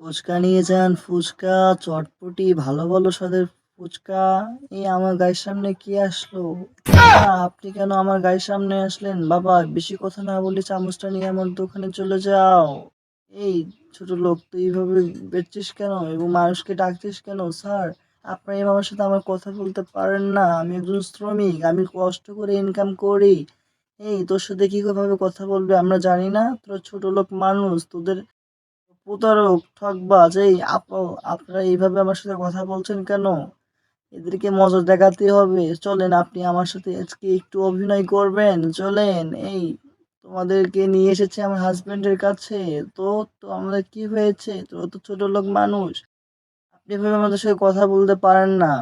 ফুচকা নিয়ে যান, ফুচকা, চটপটি, ভালো ভালো স্বাদের ফুচকা। এই আমার গায়ের সামনে কি আসলো? বাবা, আপনি কেন আমার গায়ের সামনে আসলেন? বাবা, বেশি কথা না বলে চামচটা নিয়ে আমার দোকানে চলে যাও। এই ছোট লোক, তুই এইভাবে বেচছিস কেন এবং মানুষকে ডাকছিস কেন? স্যার, আপনার এভাবে সাথে আমার কথা বলতে পারেন না। আমি একজন শ্রমিক, আমি কষ্ট করে ইনকাম করি। এই তোর সাথে কিভাবে কথা বলবে আমরা জানি না? তোরা ছোট লোক মানুষ, তোদের প্রতারক, ঠকবাজ। এই আপনারা এইভাবে আমার সাথে কথা বলছেন কেন? এদেরকে মজা দেখাতে হবে। চলেন, আপনি আমার সাথে আজকে একটু অভিনয় করবেন, চলেন। এই তোমাদেরকে নিয়ে এসেছে আমার হাজবেন্ডের কাছে। তো তো আমাদের কি হয়েছে? তোরা তো ছোট লোক মানুষ, আপনি এভাবে আমাদের সাথে কথা বলতে পারেন না।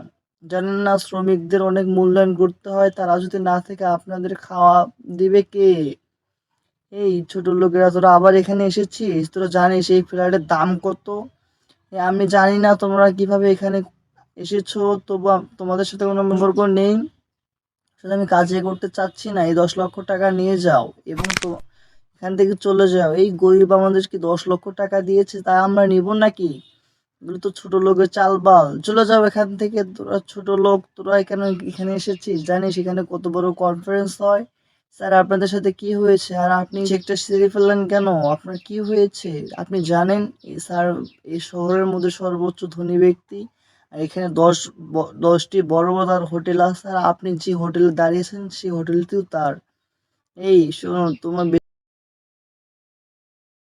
জানেন না শ্রমিকদের অনেক মূল্যায়ন করতে হয়, তারা যদি না থেকে আপনাদের খাওয়া দিবে কে? এই ছোট লোকেরা, তোরা আবার এখানে এসেছিস? তোরা জানিস এই ফ্ল্যাটের দাম কত? আমি জানি না তোমরা কিভাবে এখানে এসেছো, তবু তোমাদের সাথে কোনো সম্পর্ক নেই। আসলে আমি কাজে করতে চাচ্ছি না। এই 10 লক্ষ টাকা নিয়ে যাও এবং তো এখান থেকে চলে যাও। এই গরিব আমাদেরকে 10 লক্ষ টাকা দিয়েছে, তা আমরা নিব নাকি? এগুলো তো ছোট লোকের চালবাল। চলে যাও এখান থেকে, তোরা ছোট লোক। তোরা কেন এখানে এসেছিস? জানিস এখানে কত বড় কনফারেন্স হয়? স্যার, আপনাদের সাথে কি হয়েছে? আর আপনি চেকটা ছিঁড়ে ফেললেন কেন? আপনার কি হয়েছে? আপনি জানেন এই স্যার এই শহরের মধ্যে সর্বোচ্চ ধনী ব্যক্তি। আর এখানে 10টি বড় বড় তার হোটেল আছে, আর আপনি যে হোটেলে দাঁড়িয়েছেন সেই হোটেলটিও তার। এই শোনো, তোমার